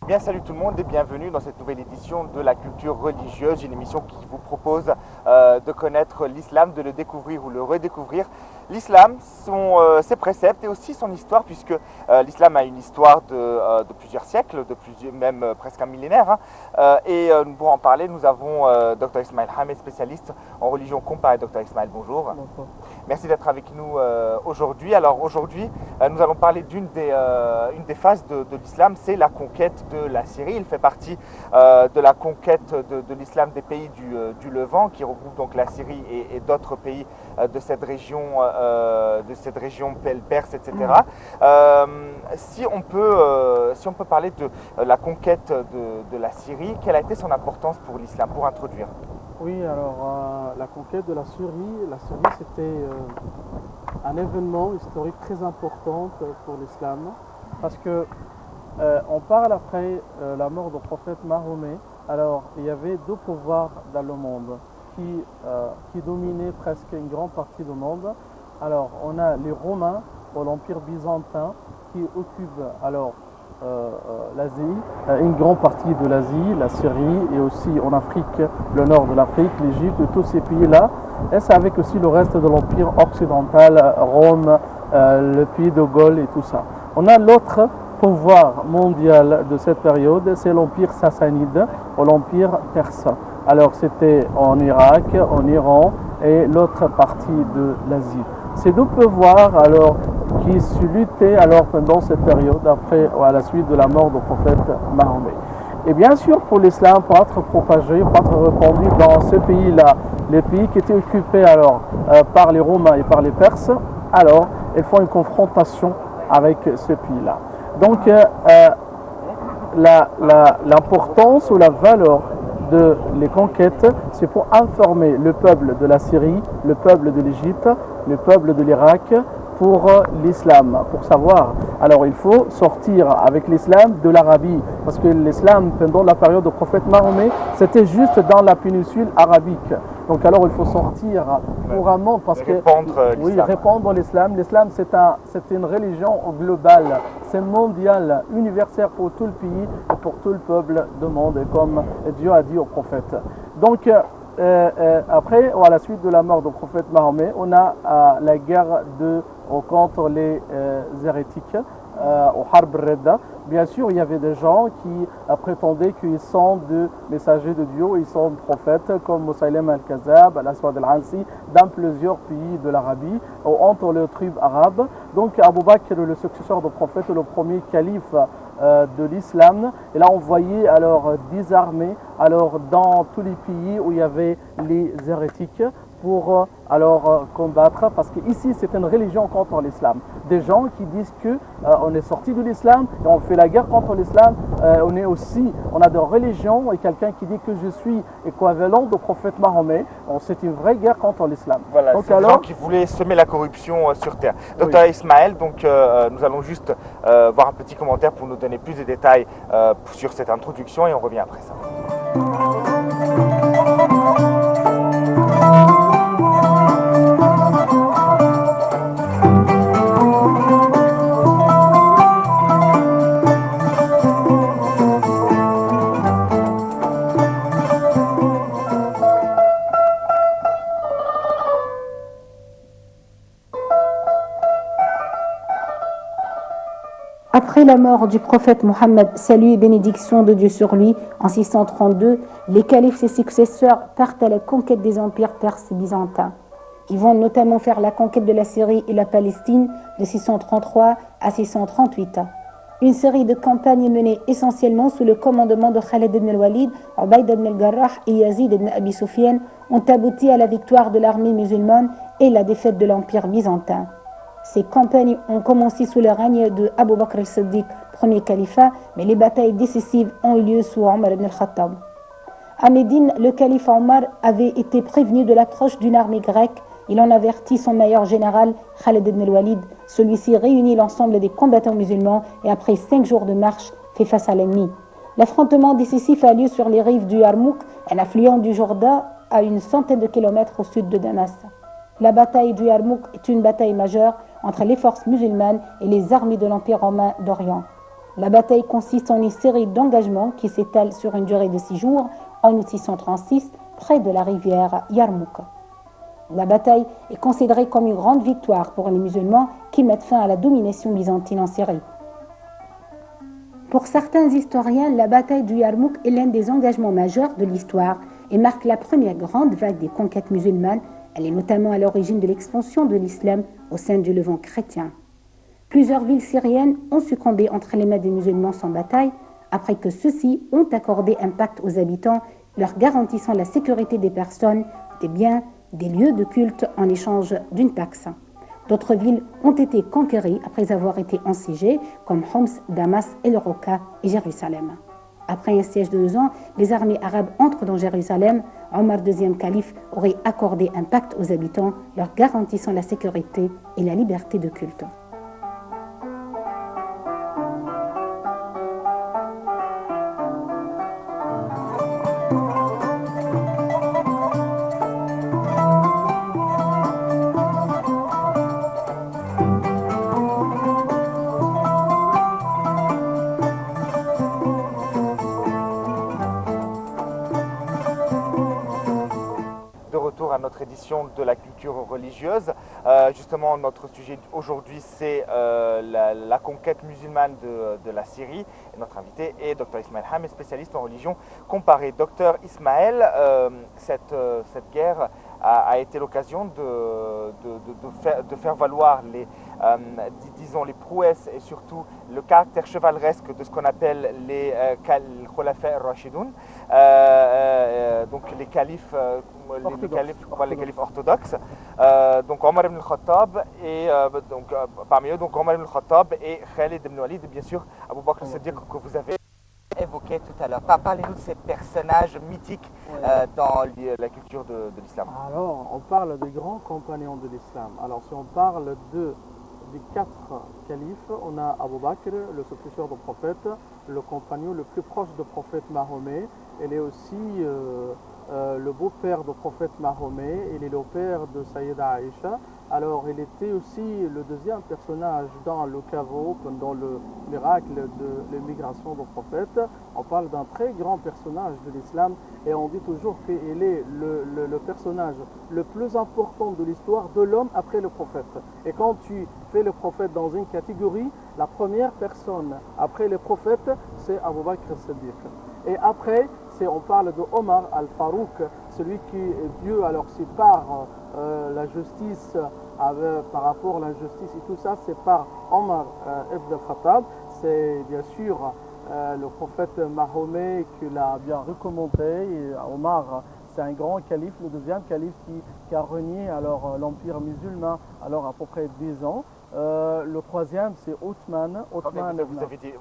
Bien, salut tout le monde et bienvenue dans cette nouvelle édition de la culture religieuse, une émission qui vous propose de connaître l'islam, de le découvrir ou le redécouvrir. L'islam, ses préceptes et aussi son histoire, puisque l'islam a une histoire de plusieurs siècles, même presque un millénaire. Pour en parler, nous avons Dr Ismaël Hamed, spécialiste en religion comparée. Dr Ismaël, bonjour. Bonjour. Merci d'être avec nous aujourd'hui. Alors aujourd'hui, nous allons parler une des phases de l'islam, c'est la conquête de la Syrie. Il fait partie de la conquête de l'islam des pays du Levant, qui regroupe donc la Syrie et d'autres pays de cette région Perse, etc. Si on peut parler de la conquête de la Syrie, quelle a été son importance pour l'islam, pour introduire? Oui, alors la conquête de la Syrie c'était un événement historique très important pour l'islam parce que on parle après la mort du prophète Mahomet. Alors il y avait deux pouvoirs dans le monde qui dominaient presque une grande partie du monde. Alors on a les Romains ou l'Empire byzantin qui occupent alors l'Asie, une grande partie de l'Asie, la Syrie et aussi en Afrique, le nord de l'Afrique, l'Égypte, tous ces pays-là. Et c'est avec aussi le reste de l'Empire occidental, Rome, le pays de Gaulle et tout ça. On a l'autre pouvoir mondial de cette période, c'est l'Empire sassanide ou l'Empire perse. Alors c'était en Irak, en Iran et l'autre partie de l'Asie. Ces deux pouvoirs alors qui se luttaient alors pendant cette période après ou à la suite de la mort du prophète Mahomet. Et bien sûr pour l'islam, pour être propagé, pour être répandu dans ce pays-là, les pays qui étaient occupés alors par les Romains et par les Perses, alors ils font une confrontation avec ce pays-là. Donc l'importance ou la valeur de les conquêtes, c'est pour informer le peuple de la Syrie, le peuple de l'Égypte, le peuple de l'Irak pour l'islam, pour savoir. Alors il faut sortir avec l'islam de l'Arabie, parce que l'islam pendant la période du prophète Mahomet, c'était juste dans la péninsule arabique. Donc alors il faut sortir couramment parce que répandre l'islam. L'islam c'est une religion globale, c'est mondial, universel pour tout le pays et pour tout le peuple du monde, comme Dieu a dit au prophète. Donc après, à la suite de la mort du prophète Mahomet, on a la guerre contre les hérétiques au Harb Redda. Bien sûr, il y avait des gens qui prétendaient qu'ils sont des messagers de Dieu, ils sont prophètes, comme Moussaïlem al-Kazab, al-Aswad al-Ansi, dans plusieurs pays de l'Arabie, entre les tribus arabes. Donc, Abu Bakr, le successeur du prophète, le premier calife de l'islam, il a envoyé alors 10 armées alors dans tous les pays où il y avait les hérétiques pour combattre, parce qu'ici c'est une religion contre l'islam. Des gens qui disent que on est sorti de l'islam et on fait la guerre contre l'islam. On a des religions et quelqu'un qui dit que je suis équivalent du prophète Mahomet. C'est une vraie guerre contre l'islam. Voilà, donc, c'est des gens qui voulaient semer la corruption sur terre. Docteur Ismaël, donc nous allons juste voir un petit commentaire pour nous donner plus de détails sur cette introduction et on revient après ça. Après la mort du prophète Mohammed, salut et bénédiction de Dieu sur lui, en 632, les califes et ses successeurs partent à la conquête des empires perses et byzantins. Ils vont notamment faire la conquête de la Syrie et la Palestine de 633 à 638. Une série de campagnes menées essentiellement sous le commandement de Khalid ibn al-Walid, Ubayd ibn al-Jarrah et Yazid ibn Abi Sufyan ont abouti à la victoire de l'armée musulmane et la défaite de l'empire byzantin. Ces campagnes ont commencé sous le règne de Abu Bakr al-Siddiq, premier califat, mais les batailles décisives ont eu lieu sous Omar ibn al-Khattab. À Médine, le calife Omar avait été prévenu de l'approche d'une armée grecque. Il en avertit son meilleur général, Khalid ibn al-Walid. Celui-ci réunit l'ensemble des combattants musulmans et après 5 jours de marche, fait face à l'ennemi. L'affrontement décisif a lieu sur les rives du Yarmouk, un affluent du Jourdain à une centaine de kilomètres au sud de Damas. La bataille du Yarmouk est une bataille majeure entre les forces musulmanes et les armées de l'Empire romain d'Orient. La bataille consiste en une série d'engagements qui s'étalent sur une durée de 6 jours en août 636 près de la rivière Yarmouk. La bataille est considérée comme une grande victoire pour les musulmans qui mettent fin à la domination byzantine en Syrie. Pour certains historiens, la bataille du Yarmouk est l'un des engagements majeurs de l'histoire et marque la première grande vague des conquêtes musulmanes. Elle est notamment à l'origine de l'expansion de l'islam au sein du Levant chrétien. Plusieurs villes syriennes ont succombé entre les mains des musulmans sans bataille, après que ceux-ci ont accordé un pacte aux habitants, leur garantissant la sécurité des personnes, des biens, des lieux de culte en échange d'une taxe. D'autres villes ont été conquéries après avoir été assiégées, comme Homs, Damas, El Roca et Jérusalem. Après un siège de 2 ans, les armées arabes entrent dans Jérusalem. Omar II calife aurait accordé un pacte aux habitants, leur garantissant la sécurité et la liberté de culte. À notre édition de la culture religieuse. Justement, notre sujet aujourd'hui, c'est la conquête musulmane de la Syrie. Et notre invité est Dr Ismaël Hamé, spécialiste en religion comparée. Dr Ismaël, cette guerre a été l'occasion de faire valoir disons les prouesses et surtout le caractère chevaleresque de ce qu'on appelle les Khulafa Rashidun, donc les califes orthodoxes, donc Omar ibn al-Khattab et parmi eux donc Omar ibn al-Khattab et Khalid ibn Walid et bien sûr Abu Bakr as-Siddiq que vous avez évoqué tout à l'heure. Parlez-nous de ces personnages mythiques dans la culture de l'islam. Alors, on parle des grands compagnons de l'islam. Alors, si on parle des 4 califes, on a Abu Bakr, le successeur du prophète, le compagnon le plus proche du prophète Mahomet. Il est aussi le beau-père du prophète Mahomet, il est le père de Sayyida Aïcha. Alors il était aussi le deuxième personnage dans le caveau pendant le miracle de l'émigration du prophète. On parle d'un très grand personnage de l'islam et on dit toujours qu'il est le personnage le plus important de l'histoire de l'homme après le prophète. Et quand tu fais le prophète dans une catégorie, la première personne après le prophète, c'est Abu Bakr as-Siddiq. Et après, on parle de Omar al-Farouk, celui qui Dieu alors sépare la justice par rapport à la justice et tout ça, c'est par Omar ibn al-Khattab. C'est bien sûr le prophète Mahomet qui l'a bien recommandé. Et Omar, c'est un grand calife, le deuxième calife qui a régné alors l'empire musulman alors à peu près 10 ans. Le troisième, c'est Othman. Vous avez dit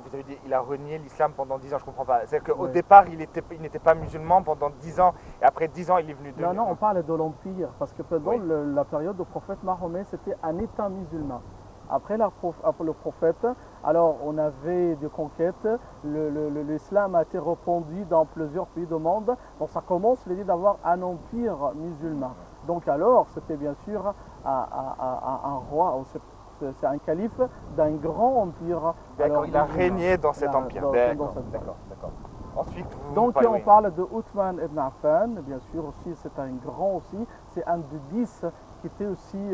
il a renié l'islam pendant 10 ans, je ne comprends pas. C'est-à-dire qu'au départ, il n'était pas musulman pendant 10 ans, et après 10 ans, il est venu de... Non, on parle de l'empire, parce que pendant la période du prophète Mahomet, c'était un État musulman. Après le prophète, alors on avait des conquêtes, l'islam a été répandu dans plusieurs pays du monde, donc ça commence l'idée d'avoir un empire musulman. Donc alors, c'était bien sûr un roi, c'est un calife d'un grand empire. D'accord, il a régné dans cet empire. D'accord. Ensuite, donc on parle de Othman ibn Affan, bien sûr aussi, c'est un grand aussi, c'est un des 10 qui était aussi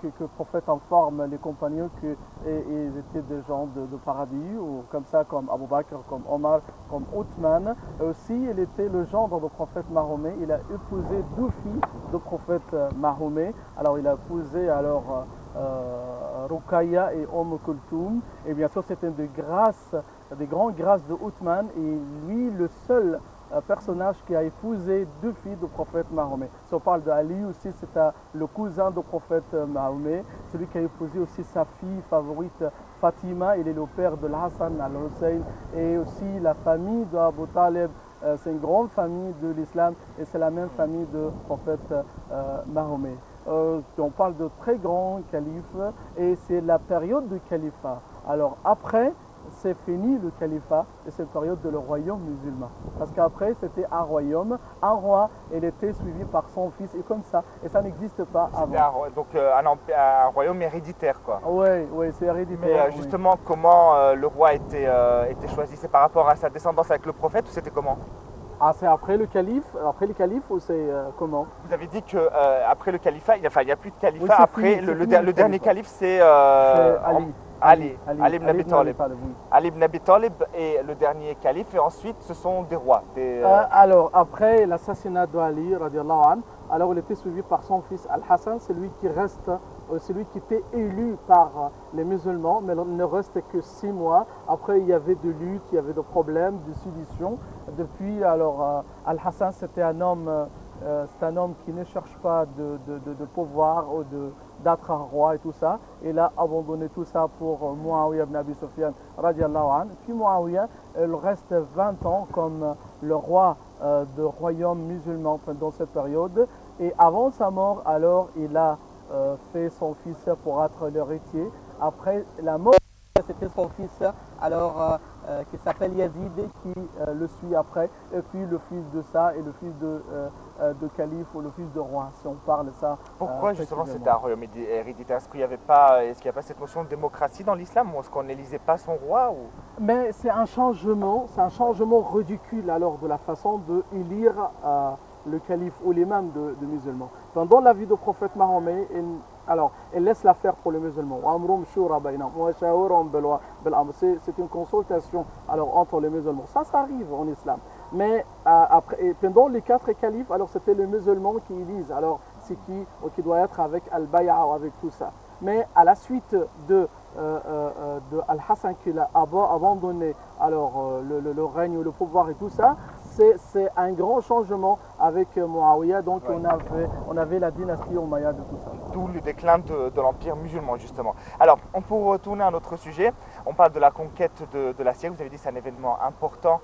que le prophète informe les compagnons qu'ils étaient des gens de paradis, ou comme ça, comme Abu Bakr, comme Omar, comme Othman. Et aussi, il était le gendre du prophète Mahomet. Il a épousé 2 filles du prophète Mahomet. Alors, il a épousé alors Ruqayya et Kulthum. Et bien sûr, c'était des grandes grâces de Othman. Et lui, le seul personnage qui a épousé 2 filles du prophète Mahomet. Si on parle d'Ali aussi, c'est le cousin du prophète Mahomet, celui qui a épousé aussi sa fille favorite Fatima, il est le père de l'Hassan al-Hussein, et aussi la famille d'Abu Talib, c'est une grande famille de l'islam et c'est la même famille du prophète Mahomet. On parle de très grands califes et c'est la période du califat. Alors après, c'est fini le califat et cette période de le royaume musulman. Parce qu'après, c'était un royaume, un roi, et il était suivi par son fils, et comme ça. Et ça n'existe pas avant. Donc un royaume héréditaire, quoi. Oui, c'est héréditaire. Mais oui. justement, comment le roi était choisi? C'est par rapport à sa descendance avec le prophète ou c'était comment? Ah, c'est après le calife ou c'est comment? Vous avez dit que après le califat, il n'y a plus de califat. Oui, c'est Après, fini, le, c'est le, fini, le le dernier califat. calife, c'est C'est Ali. Ali ibn Abi Talib. Oui. Ali ibn Abi Talib est le dernier calife et ensuite ce sont des rois. Alors, après l'assassinat d'Ali, radiallahu anhu, alors il était suivi par son fils Al-Hassan, celui qui était élu par les musulmans, mais il ne restait que 6 mois. Après, il y avait de luttes, il y avait de problèmes, de sédition. Depuis, alors, Al-Hassan, c'est un homme qui ne cherche pas de pouvoir ou d'être un roi et tout ça. Il a abandonné tout ça pour Muawiyah ibn Abi Sufyan, radiallahu anhu. Puis Muawiyah, il reste 20 ans comme le roi du royaume musulman pendant cette période. Et avant sa mort, alors, il a fait son fils pour être l'héritier. Après la mort, c'était son fils, alors qui s'appelle Yazid, qui le suit après. Et puis le fils de ça et le fils de calife ou le fils de roi, si on parle de ça. Pourquoi justement c'était un royaume héréditaire? Est-ce qu'il n'y avait pas cette notion de démocratie dans l'islam? Ou est-ce qu'on n'élisait pas son roi ou... Mais c'est un changement ridicule alors de la façon de élire le calife ou l'imam de musulmans. Pendant la vie du prophète Mahomet, il laisse l'affaire pour les musulmans. C'est une consultation alors, entre les musulmans. Ça arrive en islam. Mais pendant les 4 califes, alors c'était les musulmans qui élisent. Alors c'est qui doit être avec Al-Bay'a ou avec tout ça. Mais à la suite de Al-Hassan qui a abandonné alors, le règne, le pouvoir et tout ça, c'est un grand changement avec Muawiyah. Donc ouais. on avait la dynastie Omeyyade et tout ça. D'où le déclin de l'empire musulman justement. Alors, on peut retourner à un autre sujet. On parle de la conquête de la Syrie. Vous avez dit que c'est un événement important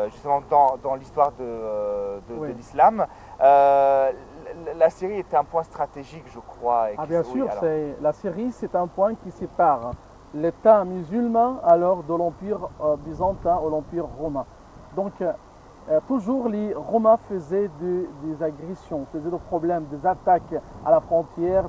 justement dans l'histoire de l'islam. La Syrie était un point stratégique, je crois. Bien sûr, la Syrie, c'est un point qui sépare l'État musulman alors de l'Empire byzantin ou l'Empire romain. Donc, toujours les Romains faisaient des agressions, faisaient des problèmes, des attaques à la frontière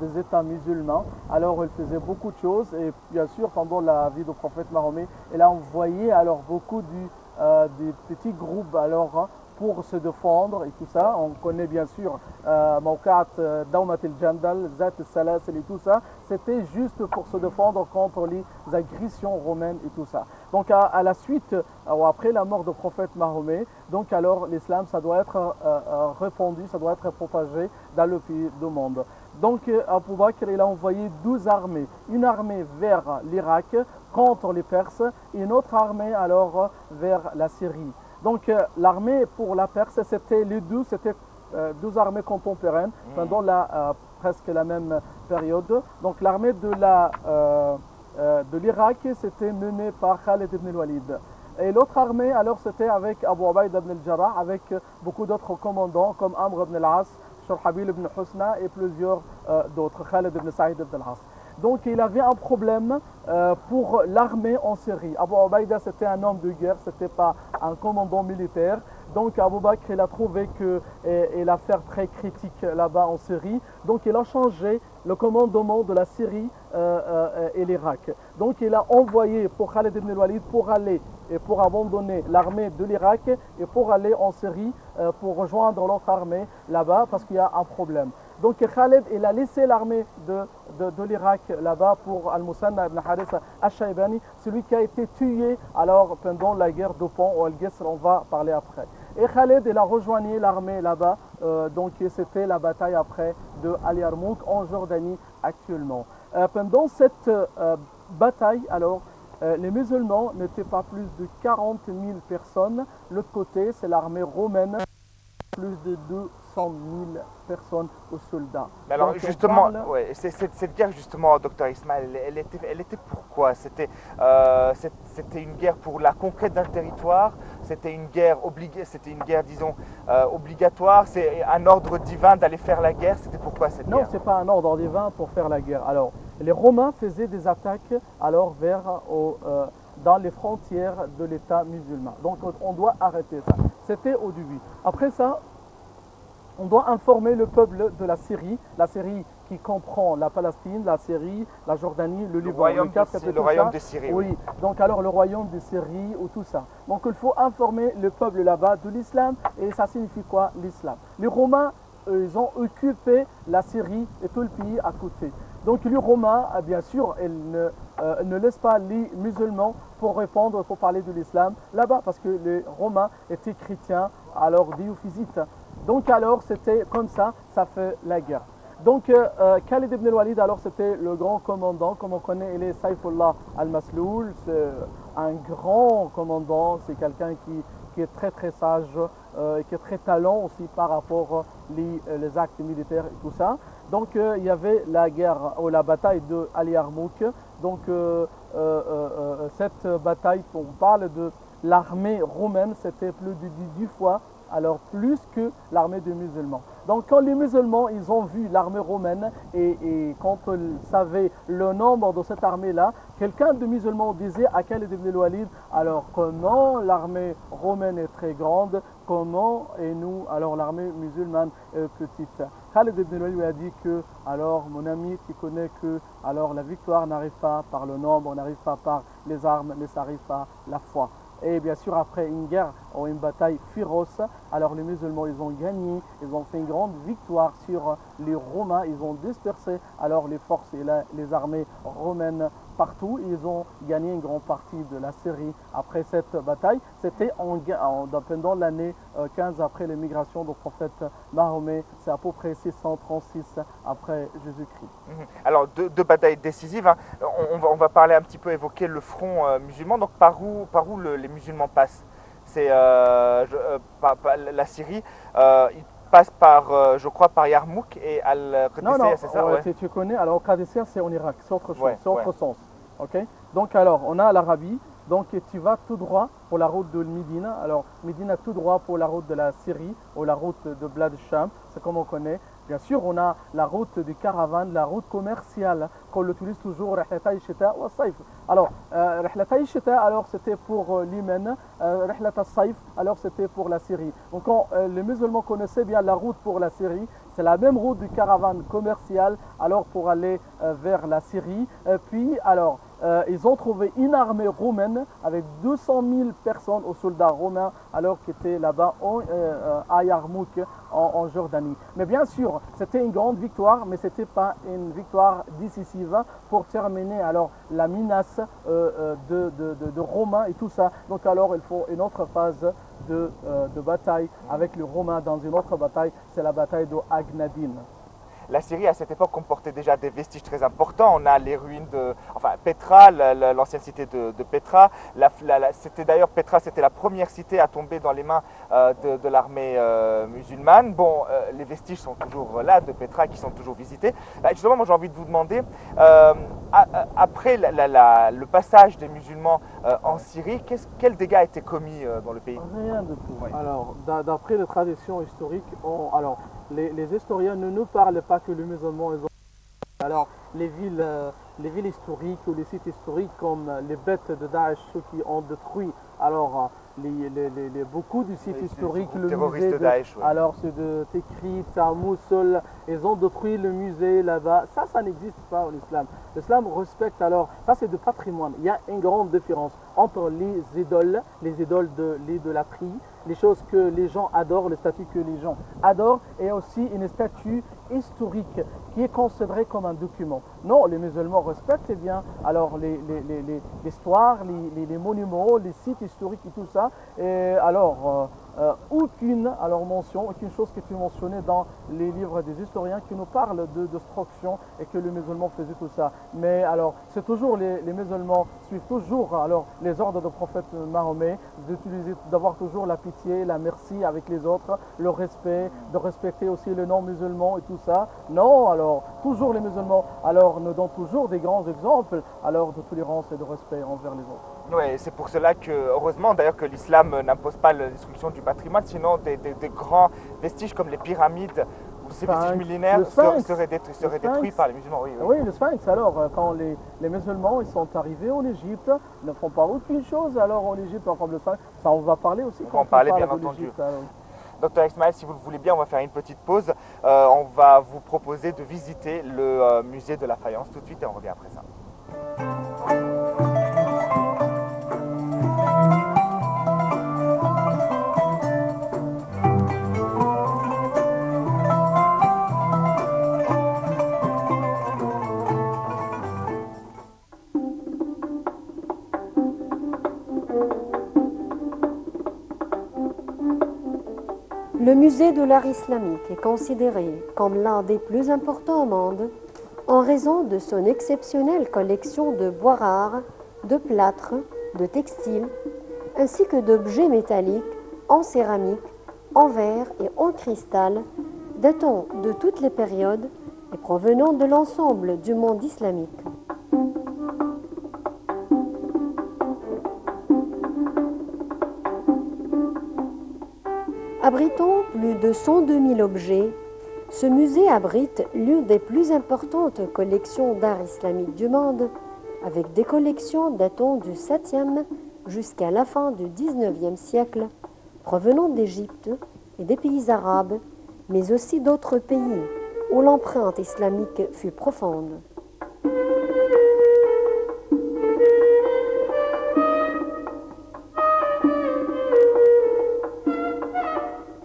des États musulmans. Alors, ils faisaient beaucoup de choses et bien sûr, pendant la vie du prophète Mahomet, il a envoyé alors beaucoup des petits groupes alors pour se défendre et tout ça. On connaît bien sûr Mawqa'at Dawmat al-Jandal, Zat al-Salasil et tout ça. C'était juste pour se défendre contre les agressions romaines et tout ça. Donc à la suite, ou après la mort du prophète Mahomet, donc alors l'islam ça doit être répandu, ça doit être propagé dans le pays du monde. Donc Abu Bakr il a envoyé 12 armées, une armée vers l'Irak contre les Perses et une autre armée alors vers la Syrie. Donc l'armée pour la Perse, c'était 12 armées contemporaines pendant presque la même période. Donc l'armée de l'Irak, c'était menée par Khalid ibn al-Walid. Et l'autre armée, alors c'était avec Abu Ubaïda ibn al-Jarrah, avec beaucoup d'autres commandants comme Amr ibn al-As, Shurhabil ibn Husna et plusieurs d'autres, Khalid ibn Saïd ibn al-As. Donc il avait un problème pour l'armée en Syrie. Abu Ubaïda c'était un homme de guerre, c'était pas un commandant militaire. Donc Abu Bakr il a trouvé que l'affaire très critique là-bas en Syrie. Donc il a changé le commandement de la Syrie et l'Irak. Donc il a envoyé pour Khalid ibn al-Walid pour aller et pour abandonner l'armée de l'Irak et pour aller en Syrie pour rejoindre l'autre armée là-bas parce qu'il y a un problème. Donc Khalid il a laissé l'armée de l'Irak là-bas pour Al-Musanna ibn Haritha al-Shaybani, celui qui a été tué alors pendant la guerre d'Opan ou Al-Ghesr, on va parler après. Et Khalid il a rejoint l'armée là-bas, donc c'était la bataille après de Al-Yarmouk en Jordanie actuellement. Pendant cette bataille alors, les musulmans n'étaient pas plus de 40 000 personnes. L'autre côté, c'est l'armée romaine, plus de 200 000 personnes aux soldats. Mais alors justement, cette guerre justement, docteur Ismaël, elle était pourquoi? C'était une guerre pour la conquête d'un territoire, c'était une guerre disons obligatoire, c'est un ordre divin d'aller faire la guerre, c'était pourquoi cette guerre? Non, c'est pas un ordre divin pour faire la guerre. Alors, les Romains faisaient des attaques alors dans les frontières de l'État musulman. Donc on doit arrêter ça. C'était au début. Après ça, on doit informer le peuple de la Syrie qui comprend la Palestine, la Syrie, la Jordanie, le Liban, le royaume de Syrie. Oui, donc alors le royaume de Syrie ou tout ça. Donc il faut informer le peuple là-bas de l'islam. Et ça signifie quoi l'islam? Les Romains, ils ont occupé la Syrie et tout le pays à côté. Donc les Romains, bien sûr, ils ne laissent pas les musulmans pour répondre, pour parler de l'islam là-bas, parce que les Romains étaient chrétiens, alors diophysites. Donc alors c'était comme ça fait la guerre. Donc Khalid ibn al-Walid, alors c'était le grand commandant, comme on connaît, il est Saifullah al-Masloul, c'est un grand commandant, c'est quelqu'un qui est très très sage, qui est très talent aussi par rapport les actes militaires et tout ça. Donc il y avait la guerre ou la bataille de Ali Yarmouk. Donc cette bataille, on parle de l'armée romaine, c'était plus de 10 fois, alors plus que l'armée des musulmans. Donc quand les musulmans ils ont vu l'armée romaine et quand ils savaient le nombre de cette armée-là, quelqu'un de musulman disait à Khalid ibn al-Walid, alors comment l'armée romaine est très grande, comment et nous, alors l'armée musulmane est petite. Khalid ibn al-Walid a dit que, alors mon ami, tu connais que alors la victoire n'arrive pas par le nombre, n'arrive pas par les armes, mais ça arrive par la foi. Et bien sûr, après une guerre ou une bataille féroce, alors les musulmans, ils ont gagné, ils ont fait une grande victoire sur les Romains, ils ont dispersé alors les forces et les armées romaines partout. Ils ont gagné une grande partie de la Syrie après cette bataille. C'était pendant l'année 15 après l'émigration du prophète Mahomet, c'est à peu près 636 après Jésus-Christ. Alors deux batailles décisives, hein. On va parler un petit peu, évoquer le front musulman. Donc par où les musulmans passent? C'est la Syrie. Ils passent par, je crois, par Yarmouk et Al-Qadisiyah, c'est ça? Ouais. Tu connais. Alors Qadisiyah, c'est en Irak, c'est autre chose, Ouais, c'est autre sens. Okay. Donc alors, on a l'Arabie. Donc tu vas tout droit pour la route de Médine. Alors Médine tout droit pour la route de la Syrie ou la route de Blad Sham, c'est comme on connaît. Bien sûr, on a la route des caravanes, la route commerciale qu'on l'utilise toujours, Rihlata Shita ou Saif. Alors, Rihlata Shita, alors c'était pour l'Yémen, Rihlata Saif, alors c'était pour la Syrie. Donc les musulmans connaissaient bien la route pour la Syrie, c'est la même route du caravane commerciale, alors pour aller vers la Syrie. Puis, alors, ils ont trouvé une armée romaine avec 200 000 personnes aux soldats romains alors qui étaient là-bas à Yarmouk en Jordanie. Mais bien sûr, c'était une grande victoire, mais ce n'était pas une victoire décisive pour terminer alors la menace de Romains et tout ça. Donc alors il faut une autre phase de bataille avec les Romains dans une autre bataille, c'est la bataille de Aghnadin. La Syrie, à cette époque, comportait déjà des vestiges très importants. On a les ruines Petra, l'ancienne cité de Petra. C'était d'ailleurs, Petra, c'était la première cité à tomber dans les mains de l'armée musulmane. Bon, les vestiges sont toujours là, de Petra, qui sont toujours visités. Justement, moi, j'ai envie de vous demander, après le passage des musulmans en Syrie, quels dégâts a été commis dans le pays? Rien de tout. Oui. Alors, d'après les traditions historiques, les historiens ne nous parlent pas que les musulmans ont... Alors, les villes historiques ou les sites historiques comme les bêtes de Daesh, ceux qui ont détruit alors beaucoup de sites historiques, le musée de Daesh, ouais. Alors c'est de Tikrit, à Moussoul, ils ont détruit le musée là-bas. Ça n'existe pas en islam. L'islam respecte alors, ça c'est de patrimoine. Il y a une grande différence entre les idoles de l'idolâtrie, les choses que les gens adorent, les statues que les gens adorent, et aussi une statue historique qui est considérée comme un document. Non, les musulmans respectent bien alors l'histoire, les monuments, les sites historiques et tout ça. Et alors, aucune mention, aucune chose qui est mentionnée dans les livres des historiens qui nous parlent de destruction et que les musulmans faisaient tout ça. Mais alors, c'est toujours les musulmans suivent toujours alors les ordres du prophète Mahomet, d'avoir toujours la pitié, la merci avec les autres, le respect, de respecter aussi les non-musulmans et tout ça. Non, alors, toujours les musulmans alors nous donnent toujours des grands exemples alors de tolérance et de respect envers les autres. Oui, c'est pour cela que, heureusement d'ailleurs, que l'islam n'impose pas la destruction du patrimoine, sinon des grands vestiges comme les pyramides ou Ces vestiges millénaires le sphinx, seraient détruits par les musulmans, oui. Oui, le sphinx, alors, quand les musulmans ils sont arrivés en Égypte, ils ne font pas aucune chose, alors en Égypte, comme le sphinx, ça on va parler aussi on va en parler, bien entendu. Docteur Ismaël, si vous le voulez bien, on va faire une petite pause. On va vous proposer de visiter le musée de la faïence tout de suite et on revient après ça. Le musée de l'art islamique est considéré comme l'un des plus importants au monde en raison de son exceptionnelle collection de bois rares, de plâtres, de textiles, ainsi que d'objets métalliques, en céramique, en verre et en cristal, datant de toutes les périodes et provenant de l'ensemble du monde islamique. Abritant plus de 102 000 objets, ce musée abrite l'une des plus importantes collections d'art islamique du monde, avec des collections datant du 7e jusqu'à la fin du 19e siècle, provenant d'Égypte et des pays arabes, mais aussi d'autres pays où l'empreinte islamique fut profonde.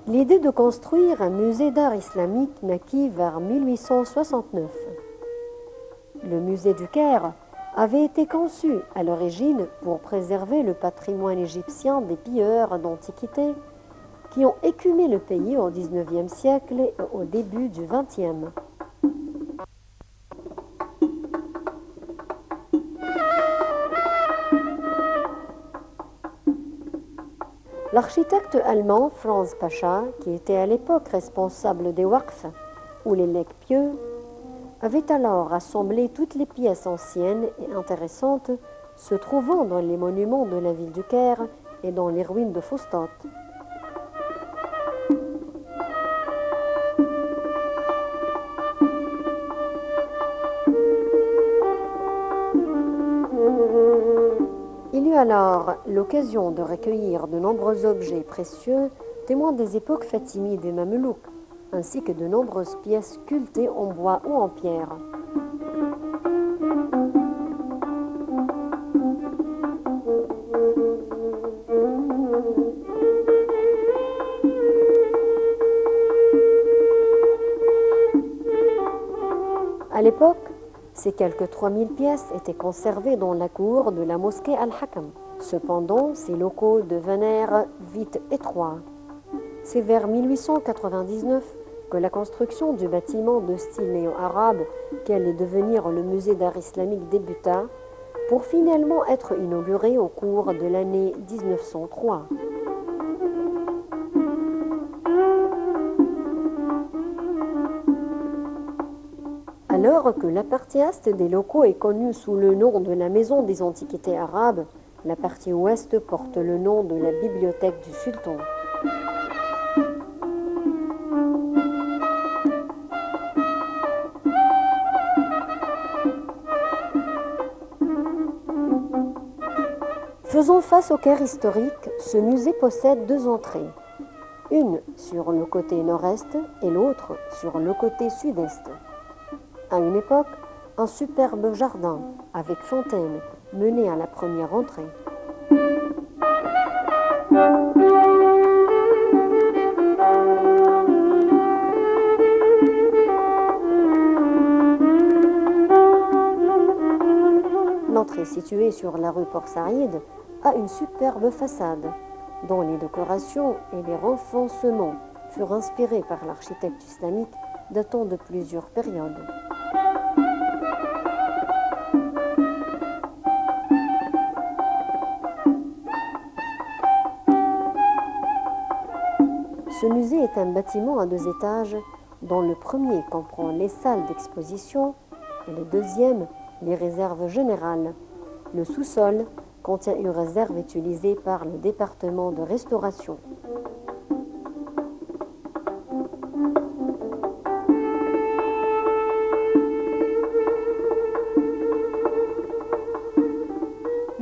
L'idée de construire un musée d'art islamique naquit vers 1869. Le musée du Caire avait été conçu à l'origine pour préserver le patrimoine égyptien des pilleurs d'antiquité qui ont écumé le pays au XIXe siècle et au début du XXe. L'architecte allemand Franz Pacha, qui était à l'époque responsable des Waqf, ou les legs pieux, avait alors rassemblé toutes les pièces anciennes et intéressantes se trouvant dans les monuments de la ville du Caire et dans les ruines de Fustat. Il eut alors l'occasion de recueillir de nombreux objets précieux, témoins des époques fatimides et mamelouks, ainsi que de nombreuses pièces sculptées en bois ou en pierre. À l'époque, ces quelques 3000 pièces étaient conservées dans la cour de la mosquée Al-Hakam. Cependant, ces locaux devinrent vite étroits. C'est vers 1899 que la construction du bâtiment de style néo-arabe, qui allait devenir le musée d'art islamique, débuta, pour finalement être inauguré au cours de l'année 1903. Alors que la partie est des locaux est connue sous le nom de la Maison des Antiquités arabes, la partie ouest porte le nom de la Bibliothèque du Sultan. Faisant face au Caire historique, ce musée possède deux entrées, une sur le côté nord-est et l'autre sur le côté sud-est. À une époque, un superbe jardin avec fontaine menait à la première entrée. L'entrée située sur la rue Port Saïd a une superbe façade dont les décorations et les renfoncements furent inspirés par l'architecte islamique datant de plusieurs périodes. Ce musée est un bâtiment à 2 étages dont le premier comprend les salles d'exposition et le deuxième les réserves générales. Le sous-sol contient une réserve utilisée par le département de restauration.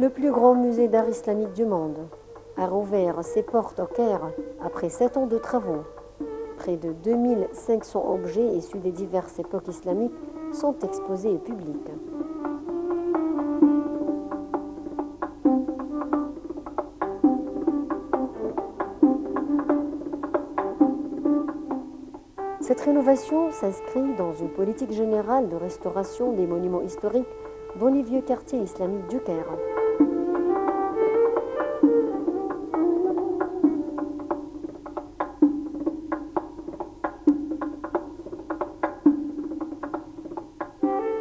Le plus grand musée d'art islamique du monde a rouvert ses portes au Caire après 7 ans de travaux. Près de 2500 objets issus des diverses époques islamiques sont exposés au public. Cette rénovation s'inscrit dans une politique générale de restauration des monuments historiques dans les vieux quartiers islamiques du Caire.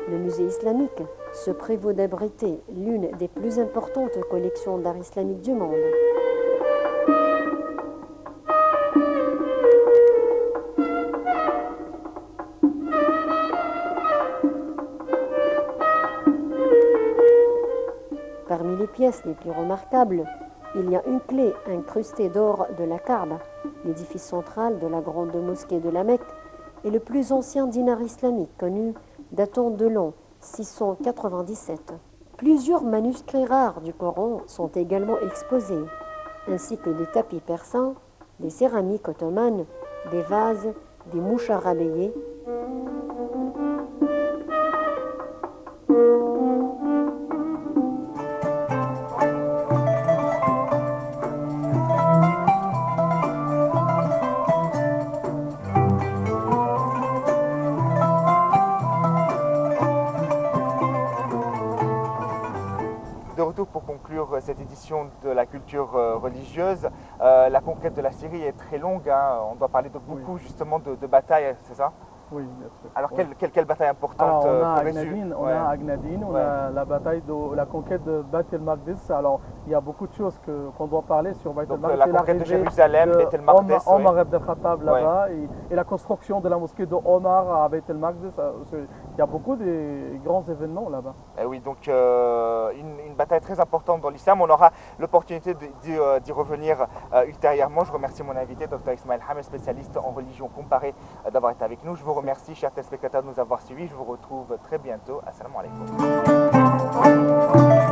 Le musée islamique se prévaut d'abriter l'une des plus importantes collections d'art islamique du monde. Parmi les pièces les plus remarquables, il y a une clé incrustée d'or de la Kaaba, l'édifice central de la grande mosquée de la Mecque et le plus ancien dinar islamique connu datant de l'an 697. Plusieurs manuscrits rares du Coran sont également exposés, ainsi que des tapis persans, des céramiques ottomanes, des vases, des mouches arabéillées. De retour pour conclure cette édition de la culture religieuse, la conquête de la Syrie est très longue, hein. On doit parler de beaucoup justement de batailles, c'est ça? Oui, bien sûr. Alors Oui. quelle bataille importante Alors, on a pour Agnadine, on Ouais. a Agnadine, on a la bataille de la conquête de Beit el-Maqdis. Alors, il y a beaucoup de choses qu'on doit parler sur Beit Donc el-Maqdis. la conquête de Jérusalem, Beit el-Maqdis, Omar ibn al-Khattab là-bas et la construction de la mosquée de Omar à Beit el-Maqdis. Il y a beaucoup de grands événements là-bas. Eh oui, donc une bataille très importante dans l'islam. On aura l'opportunité d'y revenir ultérieurement. Je remercie mon invité, Dr Ismaël Hamel, spécialiste en religion comparée, d'avoir été avec nous. Je vous remercie, chers téléspectateurs, de nous avoir suivis. Je vous retrouve très bientôt. Assalamu alaikum.